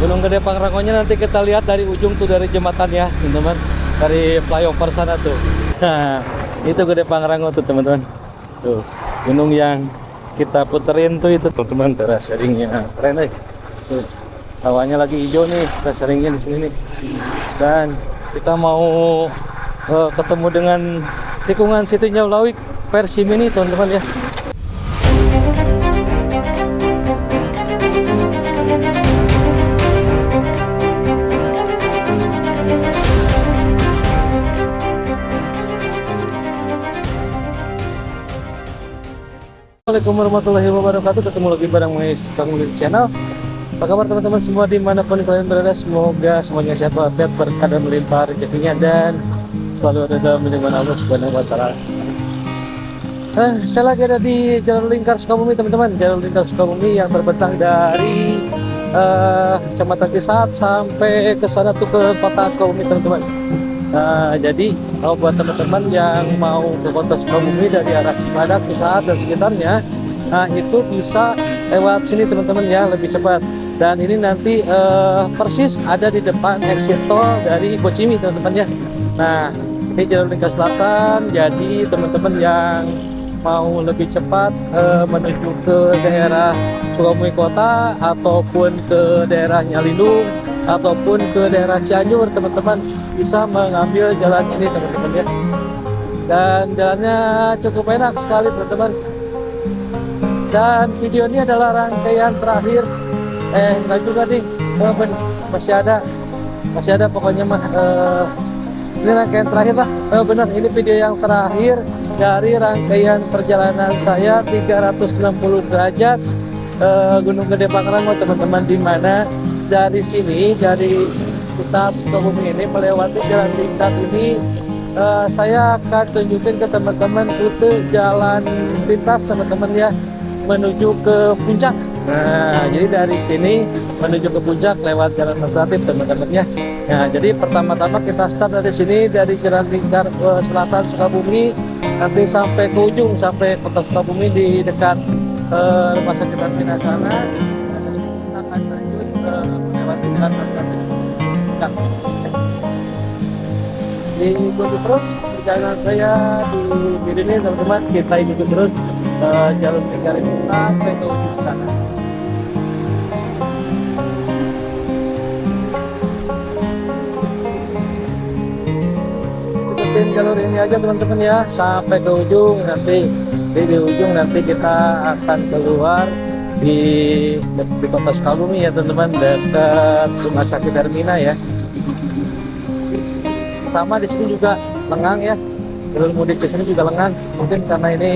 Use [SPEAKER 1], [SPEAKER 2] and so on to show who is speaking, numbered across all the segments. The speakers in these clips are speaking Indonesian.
[SPEAKER 1] Gunung Gede Pangrangonya nanti kita lihat dari ujung tuh, dari jembatan ya teman-teman, dari flyover sana tuh. Nah, itu Gede Pangrango tuh teman-teman. Tuh, gunung yang kita puterin tuh itu teman-teman, teras sharingnya keren deh. Tuh, hawanya lagi hijau nih, teras sharingnya di sini nih. Dan kita mau ketemu dengan tikungan Siti Nyawlawik versi mini teman-teman ya. Assalamualaikum warahmatullahi wabarakatuh. Ketemu lagi bareng Mas Kang Mulid Channel. Apa kabar teman-teman semua dimanapun kalian berada? Semoga semuanya sehat walafiat, berkah dan melimpah rezekinya, dan selalu ada dalam lindungan Allah Subhanahu wa Ta'ala. Saya lagi ada di Jalur Lingkar Sukabumi teman-teman. Jalur Lingkar Sukabumi yang terbentang dari Kecamatan Cisaat sampai ke sana tuh, ke kota Sukabumi teman-teman. Jadi kalau buat teman-teman yang mau ke kota Sukabumi dari arah Cibadak, Cisaat dan sekitarnya, itu bisa lewat sini teman-teman ya, lebih cepat. Dan ini nanti persis ada di depan exit tol dari Bocimi teman-teman ya. Nah, ini jalur lingkar selatan. Jadi teman-teman yang mau lebih cepat menuju ke daerah Sukabumi kota ataupun ke daerah Nyalindung ataupun ke daerah Cianjur, teman-teman bisa mengambil jalan ini teman-teman ya. Dan jalannya cukup enak sekali teman-teman. Dan video ini adalah rangkaian terakhir. Enggak juga nih, masih ada pokoknya mah. Ini rangkaian terakhir lah. Benar, ini video yang terakhir dari rangkaian perjalanan saya 360 derajat Gunung Gede Pangrango teman-teman, di mana dari sini, dari pusat Sukabumi ini melewati jalan lingkar ini, saya akan tunjukin ke teman-teman rute jalan lintas teman-teman ya, menuju ke puncak. Nah, jadi dari sini menuju ke puncak lewat jalan alternatif teman-teman ya. Nah, jadi pertama-tama kita start dari sini, dari jalan lingkar selatan Sukabumi, nanti sampai ke ujung, sampai kota Sukabumi di dekat rumah sakit Armina sana. Kita akan lanjut melewati jalan alternatif. Diikuti terus perjalanan saya di video ini teman-teman. Kita ikuti terus jalur lingkar ini sampai ke ujung sana. Ikutin jalur ini aja teman-teman ya sampai ke ujung. Nanti di ujung nanti kita akan keluar di kota Sukabumi ya teman-teman, dekat rumah sakit Hermina ya. Sama di sini juga lengang ya, jalur mudik di sini juga lengang. Mungkin karena ini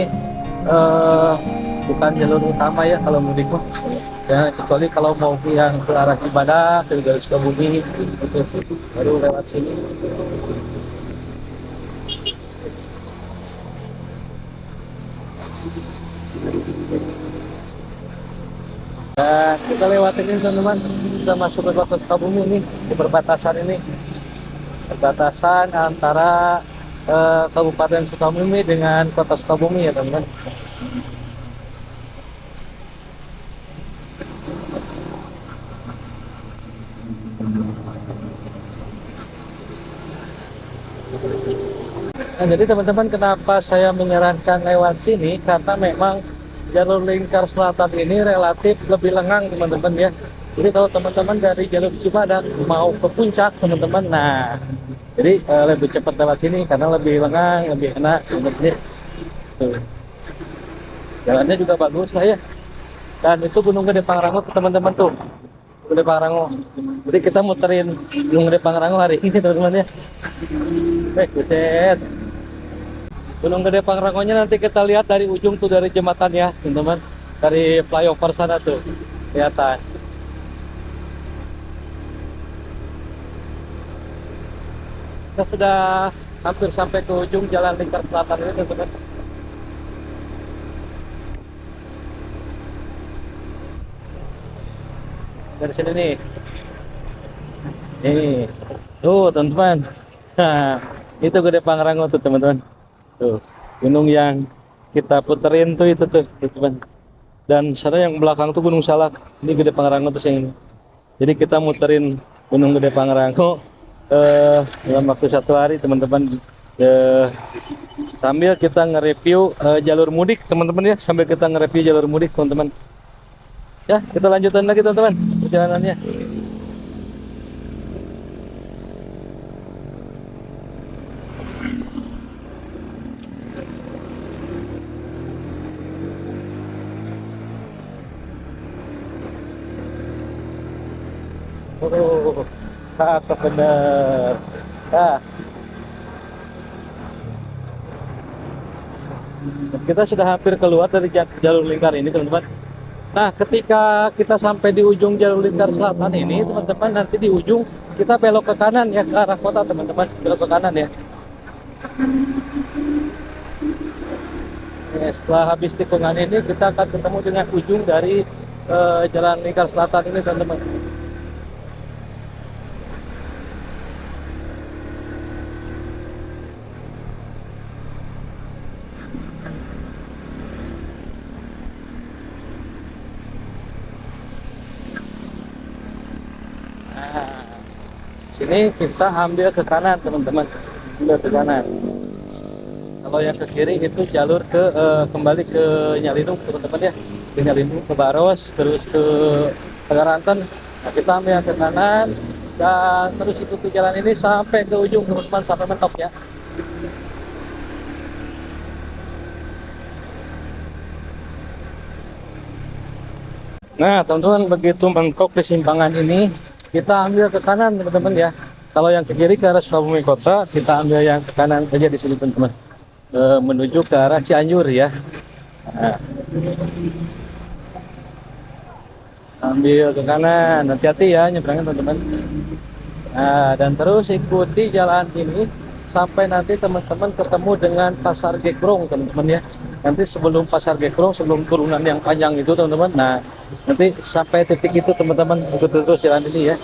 [SPEAKER 1] bukan jalur utama ya kalau mudik mah ya, kecuali kalau mau yang ke arah Cibadak, ke jalur Sukabumi itu baru lewat sini. Nah, kita lewatin ini teman-teman, kita masuk ke kota Sukabumi ini, di perbatasan ini, perbatasan antara Kabupaten Sukabumi dengan kota Sukabumi ya teman-teman. Nah, jadi teman-teman, kenapa saya menyarankan lewat sini, karena memang jalur lingkar selatan ini relatif lebih lengang teman-teman ya. Jadi kalau teman-teman dari jalur Cibadak mau ke puncak teman-teman, nah jadi lebih cepat lewat sini karena lebih lengang, lebih enak teman-teman. Tuh, jalannya juga bagus lah ya. Dan itu Gunung Gede Pangrango teman-teman tuh, Gede Pangrango. Jadi kita muterin Gunung Gede Pangrango hari ini teman-teman ya. Buset. Gunung Gede Pangrangonya nanti kita lihat dari ujung tuh, dari jembatan ya teman-teman, dari flyover sana tuh kelihatan. Kita sudah hampir sampai ke ujung jalan lingkar selatan ini teman-teman. Dari sini nih, tuh teman-teman. Nah, itu Gede Pangrango tuh teman-teman. Tuh, gunung yang kita puterin tuh itu tuh teman-teman. Dan sana yang belakang tuh Gunung Salak. Ini Gede Pangrango tuh yang ini. Jadi kita muterin Gunung Gede Pangrango dalam waktu 1 hari teman-teman. Sambil kita nge-review jalur mudik teman-teman ya, sambil kita nge-review jalur mudik teman-teman. Ya, kita lanjutkan lagi teman-teman perjalanannya. Oh, cakep bener. Nah, kita sudah hampir keluar dari jalur lingkar ini teman-teman. Nah, ketika kita sampai di ujung jalur lingkar selatan ini teman-teman, nanti di ujung kita belok ke kanan ya, ke arah kota teman-teman, belok ke kanan ya. Ya, setelah habis tikungan ini kita akan ketemu dengan ujung dari jalan lingkar selatan ini teman-teman. Sini kita ambil ke kanan teman-teman, ambil ke kanan. Kalau yang ke kiri itu jalur ke kembali ke Nyalindung teman-teman ya, ke Nyalindung, ke Baros, terus ke Tagaranten. Nah, kita ambil yang ke kanan dan terus ikuti jalan ini sampai ke ujung teman-teman, sampai mentok ya. Nah teman-teman, begitu mentok di simpangan ini kita ambil ke kanan teman-teman ya. Kalau yang ke kiri ke arah Sukabumi Kota, kita ambil yang ke kanan aja di sini teman-teman, menuju ke arah Cianjur ya. Nah, ambil ke kanan, hati-hati ya nyebrangnya teman-teman. Nah, dan terus ikuti jalan ini sampai nanti teman-teman ketemu dengan Pasar Gekrong teman-teman ya. Nanti sebelum Pasar Gekrong, sebelum turunan yang panjang itu teman-teman, nah nanti sampai titik itu teman-teman, ikuti terus jalan ini ya.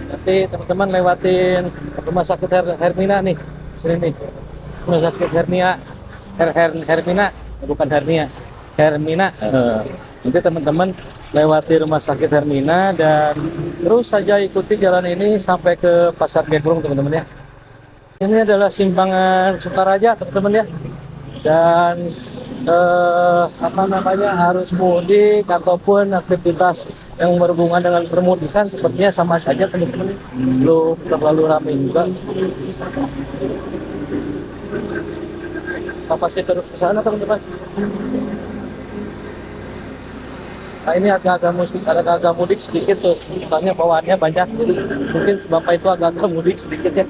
[SPEAKER 1] Nanti teman-teman lewatin rumah sakit Hermina nih, sini nih, rumah sakit Hermina, bukan Hernia, Hermina. Nanti teman-teman lewati rumah sakit Hermina dan terus saja ikuti jalan ini sampai ke Pasar Gekrong teman-teman ya. Ini adalah simpangan Sukaraja teman-teman ya, dan apa namanya, arus mudik ataupun aktivitas yang berhubungan dengan permudikan sepertinya sama saja teman-teman, belum terlalu ramai juga. Kita pasti terus ke sana teman-teman. Nah ini agak-agak mudik sedikit tuh, soalnya bawaannya banyak, jadi mungkin bapak itu agak-agak mudik sedikit ya.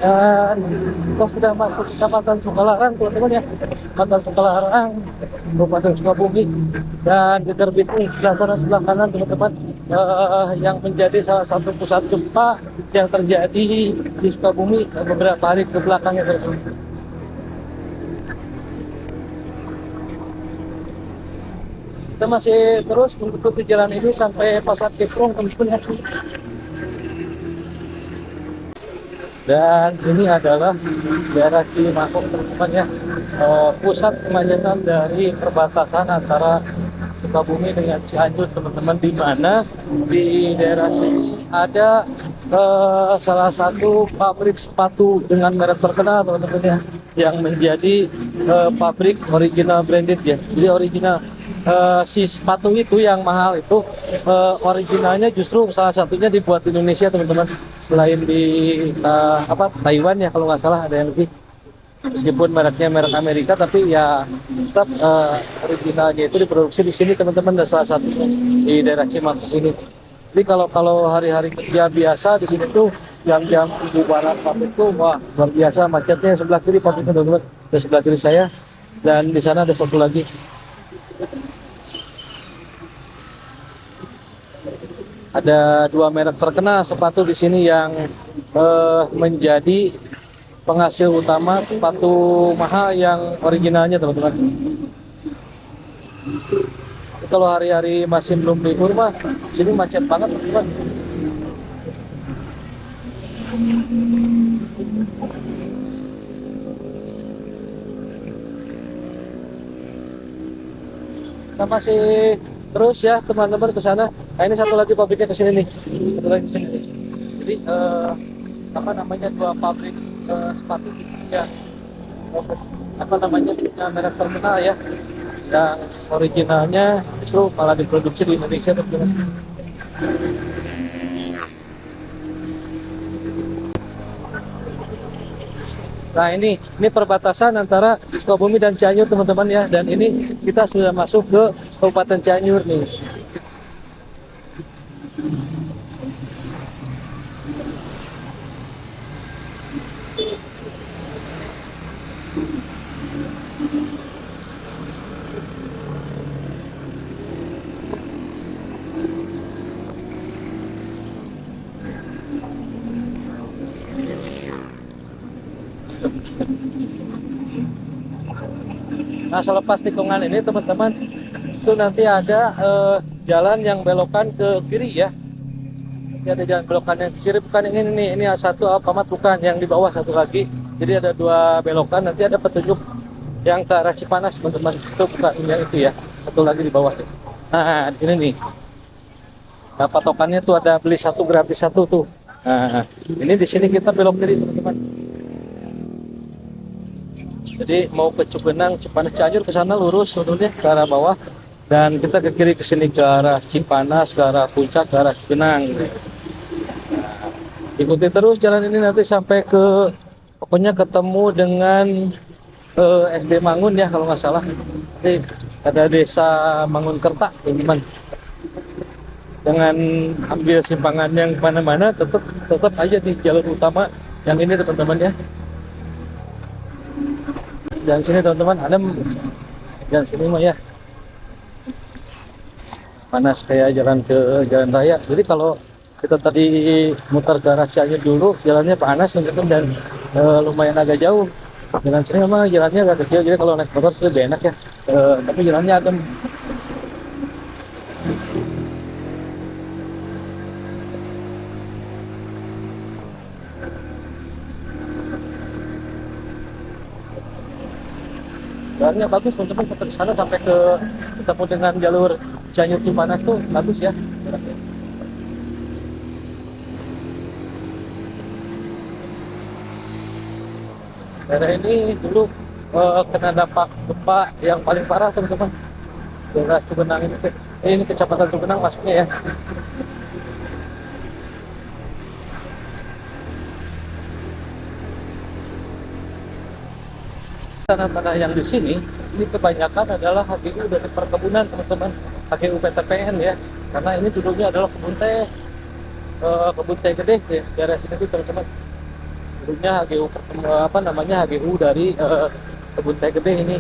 [SPEAKER 1] Dan kita sudah masuk Kecamatan Sukalarang teman-teman ya, Kecamatan Sukalarang, Kabupaten Sukabumi, dan di Terbitung sebelah sana sebelah kanan teman-teman, yang menjadi salah satu pusat gempa yang terjadi di Sukabumi beberapa hari ke belakangnya teman-teman. Kita masih terus mengikuti jalan ini sampai Pasar Gekrong teman-teman ya. Dan ini adalah daerah Cimaung teman-teman ya, pusat kemacetan dari perbatasan antara Sukabumi dengan Cianjur teman-teman, di mana di daerah sini ada salah satu pabrik sepatu dengan merek terkenal teman-teman ya, yang menjadi pabrik original branded ya. Jadi original si sepatu itu yang mahal itu originalnya justru salah satunya dibuat di Indonesia teman-teman, selain di Taiwan ya kalau nggak salah, ada yang lebih. Meskipun mereknya merek Amerika, tapi ya tetap originalnya itu diproduksi di sini teman-teman, dan salah satunya di daerah Cimaung ini. Jadi kalau hari-hari kerja biasa di sini tuh jam-jam bubaran pabrik tuh wah luar biasa macetnya. Sebelah kiri pabriknya teman-teman, di sebelah kiri saya, dan di sana ada satu lagi. Ada 2 merek terkenal sepatu di sini yang menjadi penghasil utama sepatu mahal yang originalnya teman-teman. kalau hari-hari masih belum libur mah sini macet banget teman-teman. Kita masih terus ya teman-teman ke sana. Nah, ini satu lagi pabriknya ke sini nih. Satu lagi ke sini nih. Jadi apa namanya, dua pabrik sepatu yang apa namanya, punya merek terkenal ya. Yang originalnya justru malah diproduksi di Indonesia teman-teman. Nah ini perbatasan antara Sukabumi dan Cianjur teman-teman ya, dan ini kita sudah masuk ke Kabupaten Cianjur nih. Nah selepas tikungan ini teman-teman, itu nanti ada jalan yang belokan ke kiri ya. Nanti ada jalan belokan yang ke kiri, bukan yang ini nih, ini satu Alfamart, bukan yang di bawah satu lagi. Jadi ada dua belokan, nanti ada petunjuk yang ke arah Cipanas teman-teman. Itu bukan yang itu ya, satu lagi di bawah. Nah di sini nih. Nah patokannya tuh ada beli satu gratis satu tuh. Nah ini di sini kita belok kiri teman-teman. Jadi mau ke Cugenang, Cipanas, Cianjur, ke sana lurus dulunya ke arah bawah, dan kita ke kiri ke sini ke arah Cipanas, ke arah Puncak, ke arah Cugenang. Nah, ikuti terus jalan ini nanti sampai ke, pokoknya ketemu dengan SD Mangun ya kalau nggak salah. Nanti ada desa Mangunkerta teman-teman. Jangan ambil simpangan yang mana-mana, tetap aja di jalur utama yang ini teman-teman ya. Dan sini teman-teman, adem dan sini mah ya panas kayak jalan ke jalan raya. Jadi kalau kita tadi muter ke arah Cianjur dulu, jalannya panas teman-teman, dan lumayan agak jauh. Dengan sini memang jalannya agak kecil, jadi kalau naik motor sih lebih enak ya. Tapi jalannya adem. Jalannya bagus teman-teman, sampai ke sana, sampai ke ketemu dengan jalur Cianjur Cipanas tuh bagus ya. Daerah ini dulu kena dampak gempa yang paling parah teman-teman. Daerah Cugenang ini kecamatan Cugenang masuknya ya. Tanah-tanah yang di sini ini kebanyakan adalah HGU dari perkebunan teman-teman, HGU PTPN ya, karena ini dulunya adalah kebun teh gede ya, daerah sini tuh teman-teman. Dulunya HGU apa namanya, HGU dari kebun teh gede ini.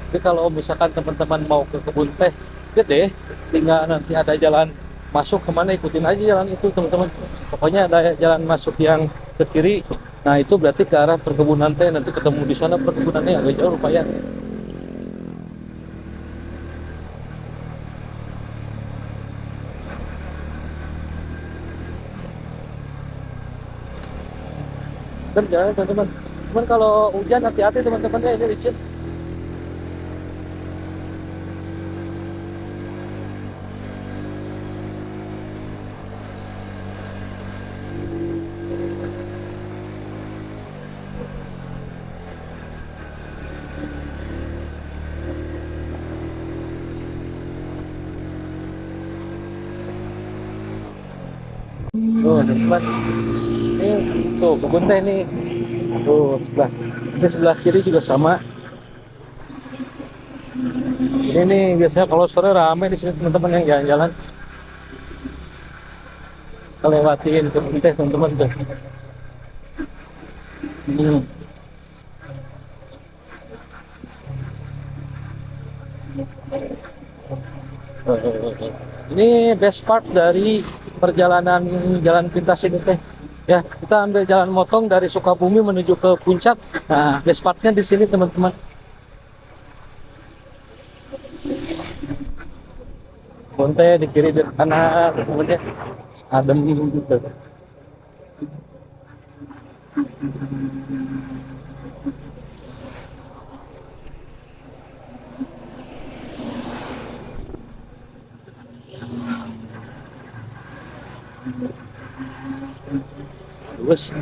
[SPEAKER 1] Jadi kalau misalkan teman-teman mau ke kebun teh gede, tinggal nanti ada jalan masuk kemana, ikutin aja jalan itu teman-teman. Pokoknya ada jalan masuk yang ke kiri. Nah itu berarti ke arah perkebunan teh, nanti ketemu di sana perkebunannya agak jauh lumayan. Dan jalan teman-teman. Cuman kalau hujan hati-hati teman-teman ya, ini licin. Tuh teman-teman, ini tuh kebun teh nih, tuh sebelah ini, sebelah kiri juga sama. Ini nih biasanya kalau sore rame di sini teman-teman yang jalan-jalan. Kita lewatin kebun teh teman-teman tuh. Ini best part dari perjalanan jalan pintas ini teh. Ya, kita ambil jalan motong dari Sukabumi menuju ke Puncak. Nah, best partnya di sini teman-teman. kebun teh di kiri dan kanan, kemudian adem gitu. Terus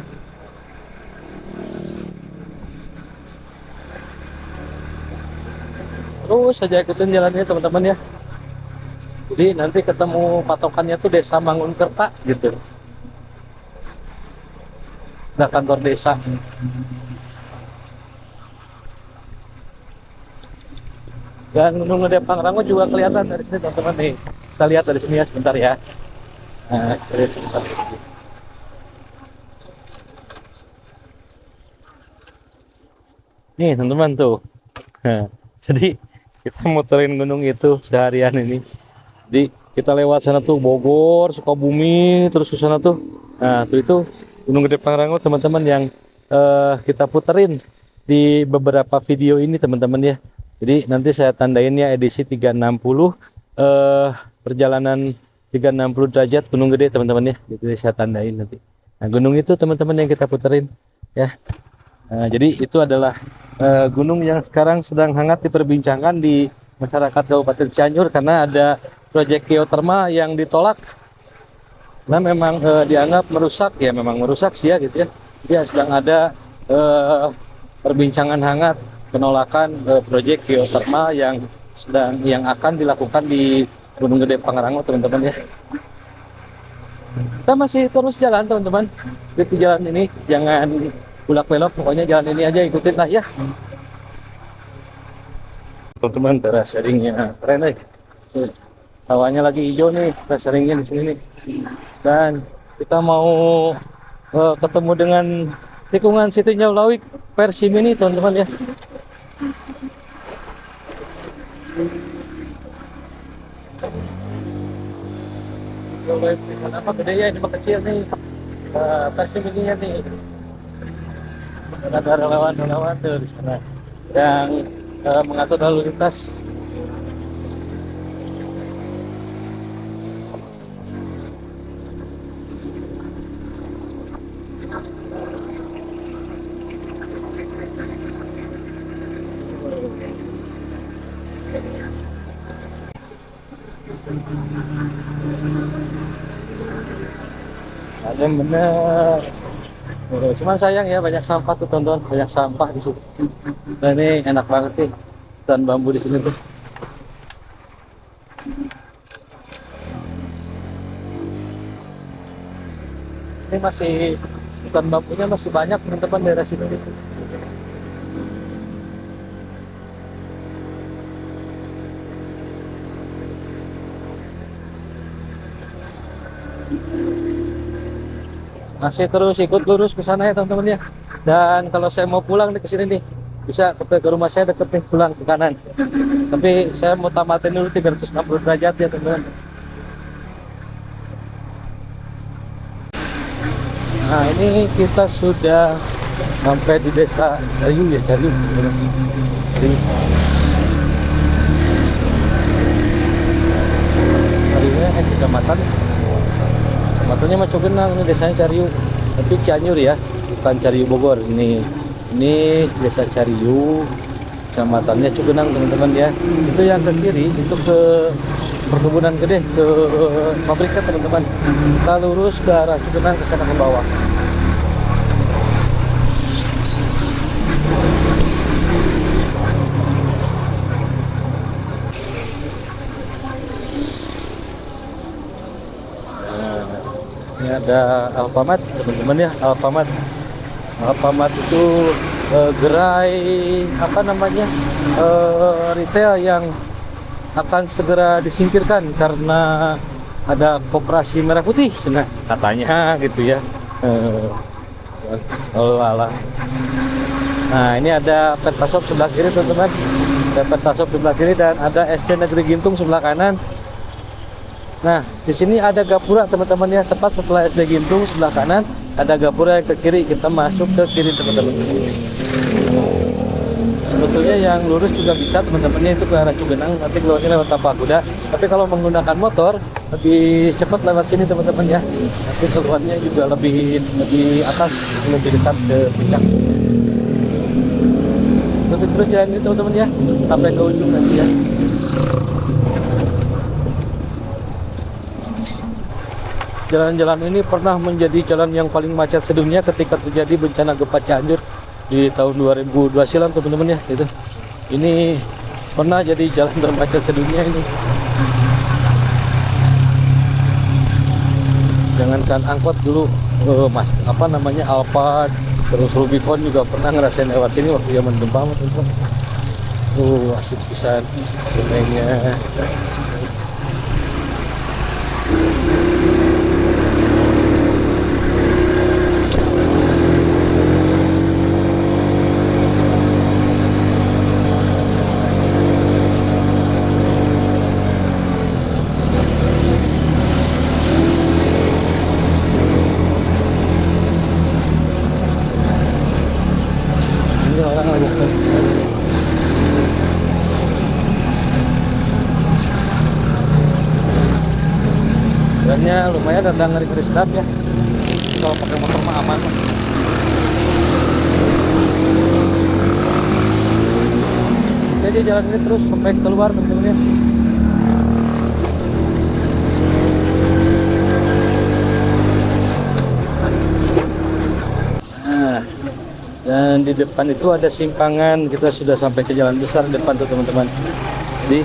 [SPEAKER 1] saja ikutin jalannya teman-teman ya. Jadi nanti ketemu patokannya tuh Desa Mangunkerta gitu. Nah, kantor desa. Dan Gunung Gede Pangrango juga kelihatan dari sini teman-teman nih. Kita lihat dari sini ya sebentar ya. Nah, dari sebentar. Nih teman-teman tuh. Nah, jadi kita muterin gunung itu seharian ini. Jadi kita lewat sana tuh Bogor, Sukabumi, terus ke sana tuh. Nah, itu Gunung Gede Pangrango teman-teman yang kita puterin di beberapa video ini teman-teman ya. Jadi nanti saya tandain ya edisi 360 perjalanan 360 derajat Gunung Gede teman-teman ya. Jadi saya tandain nanti. Nah, gunung itu teman-teman yang kita puterin ya. Nah, jadi itu adalah gunung yang sekarang sedang hangat diperbincangkan di masyarakat Kabupaten Cianjur karena ada proyek geotermal yang ditolak. Nah, memang dianggap merusak ya, memang merusak sih ya gitu ya. Ya sedang ada perbincangan hangat penolakan proyek geotermal yang akan dilakukan di Gunung Gede Pangrango teman-teman ya. Kita masih terus jalan teman-teman di jalan ini, jangan bulak belok, pokoknya jalan ini aja ikutin lah ya teman-teman. Teras sharingnya keren nih, hawanya lagi hijau nih, teras sharingnya di sini nih. Dan kita mau ketemu dengan tikungan Siti Njolawik versi mini teman-teman ya. Apa gede ya, ini mah kecil nih versi mininya nih. Ada relawan-relawan tuh di sana yang mengatur lalu lintas. Ada yang bener. Cuman sayang ya banyak sampah tuh tonton, banyak sampah di situ. Nah, ini enak banget nih hutan bambu di sini tuh. Ini masih hutan bambunya masih banyak teman-teman daerah sini. Masih terus ikut lurus ke sana ya teman-teman ya. Dan kalau saya mau pulang nih ke sini nih, bisa ke rumah saya deket nih, pulang ke kanan. Tapi saya mau tamatin dulu 360 derajat ya teman-teman. Nah, ini kita sudah sampai di Desa Cariu ya, Cariu. Cariunya kecamatan. Kecamatannya mah Cogenang, ini desanya Cariu. Tapi Cianjur ya, bukan Cariu Bogor. Ini Desa Cariu, kecamatannya Cugenang teman-teman ya. Itu yang ke kiri itu ke perkebunan gede, ke pabriknya teman-teman. Kita lurus ke arah Cugenang ke sana ke bawah. Ini ada Alfamart teman-teman ya. Alfamart itu gerai apa namanya retail yang akan segera disingkirkan karena ada koperasi merah putih, nah katanya gitu ya. Alah. Nah, ini ada Pertasop sebelah kiri teman-teman. Ada Pertasop sebelah kiri dan ada SD Negeri Gintung sebelah kanan. Nah, di sini ada gapura teman-teman ya, tepat setelah SD Gintung sebelah kanan ada gapura yang ke kiri. Kita masuk ke kiri teman-teman. sebetulnya yang lurus juga bisa teman-temannya, itu ke arah Cugenang, nanti keluarnya lewat Tapal Kuda. Tapi kalau menggunakan motor lebih cepat lewat sini teman-teman ya, nanti keluarnya juga lebih atas, lebih dekat ke puncak. Terus jalan ini teman-teman ya, sampai ke ujung nanti ya. Jalan-jalan ini pernah menjadi jalan yang paling macet sedunia ketika terjadi bencana gempa Cianjur di tahun 2002 silam teman-teman ya. Itu ini pernah jadi jalan termacet sedunia ini. Jangankan angkot dulu, Alphard, terus Rubicon juga pernah ngerasain lewat sini waktu zaman gempa teman-teman. Asik pisan sungainya. Jalannya lumayan ada ngeri-ngeri sedap ya, kalau pakai motor mah aman. Jadi jalan ini terus sampai keluar teman-teman ya. Nah, dan di depan itu ada simpangan, kita sudah sampai ke jalan besar di depan tuh teman-teman. Jadi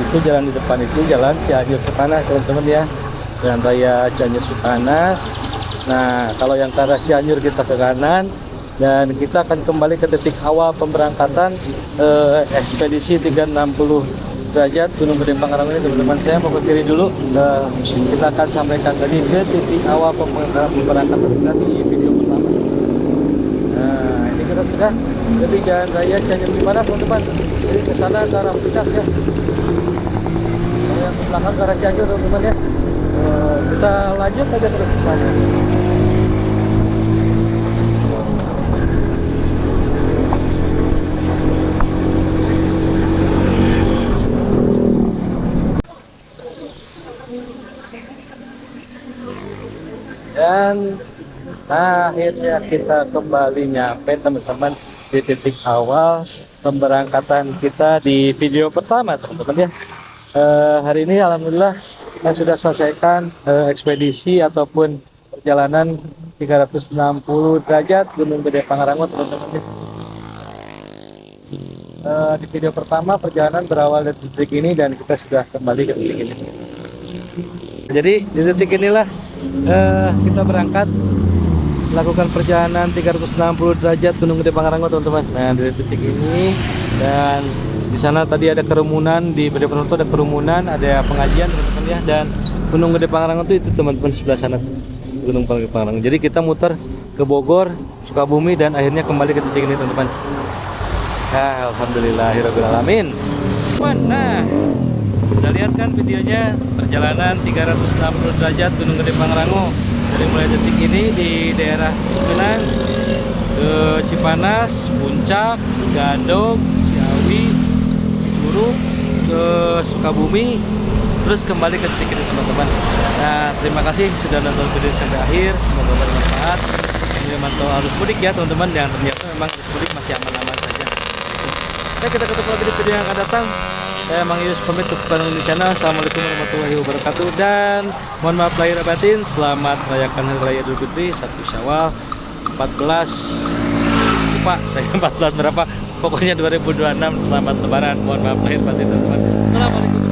[SPEAKER 1] itu jalan di depan itu jalan Cianjur Cipanas teman-teman ya, jalan raya Cianjur Cipanas. Nah, kalau yang ke arah Cianjur kita ke kanan, dan kita akan kembali ke titik awal pemberangkatan ekspedisi 360 derajat Gunung Gede Pangrango ini teman-teman. Saya mau ke kiri dulu, kita akan sampaikan tadi ke titik awal pemberangkatan kita di video pertama. Nah, ini kita sudah jadi jalan raya Cianjur Cipanas teman-teman. Jadi ke sana ke arah puncak ya. Kalau yang ke belakang ke arah Cianjur teman-teman ya. Kita lanjut aja terus ke sana. Dan akhirnya kita kembali nyampe teman-teman di titik awal pemberangkatan kita di video pertama teman-teman ya. Hari ini alhamdulillah saya sudah selesaikan ekspedisi ataupun perjalanan 360 derajat Gunung Gede Pangrango teman-teman ya. Di video pertama perjalanan berawal dari titik ini dan kita sudah kembali ke titik ini. Jadi di titik inilah kita berangkat melakukan perjalanan 360 derajat Gunung Gede Pangrango teman-teman. Nah, dari titik ini, dan di sana tadi ada kerumunan, di Gede Pangrango ada kerumunan, ada pengajian teman-teman ya, dan Gunung Gede Pangrango itu teman-teman sebelah sana Gunung Gede Pangrango. Jadi kita muter ke Bogor, Sukabumi, dan akhirnya kembali ke titik ini teman-teman. Nah, alhamdulillahirabbil alamin. Nah, sudah lihat kan videonya perjalanan 360 derajat Gunung Gede Pangrango dari mulai detik ini di daerah Cugenang ke Cipanas, Puncak, Gadog, Ciawi, Cicurug, ke Sukabumi, terus kembali ke titik ini teman-teman. Nah, terima kasih sudah nonton video sampai akhir, semoga bermanfaat. Ini mantau arus mudik ya teman-teman, yang ternyata memang arus mudik masih aman-aman saja. Oke, kita ketemu lagi di video yang akan datang. Saya Mang Yus pamit untuk di channel. Assalamualaikum warahmatullahi wabarakatuh, dan mohon maaf lahir batin. Selamat merayakan Hari Raya Idul Fitri 1 Syawal 14, lupa saya 14 berapa, pokoknya 2026. Selamat Lebaran, mohon maaf lahir batin teman-teman. Assalamualaikum.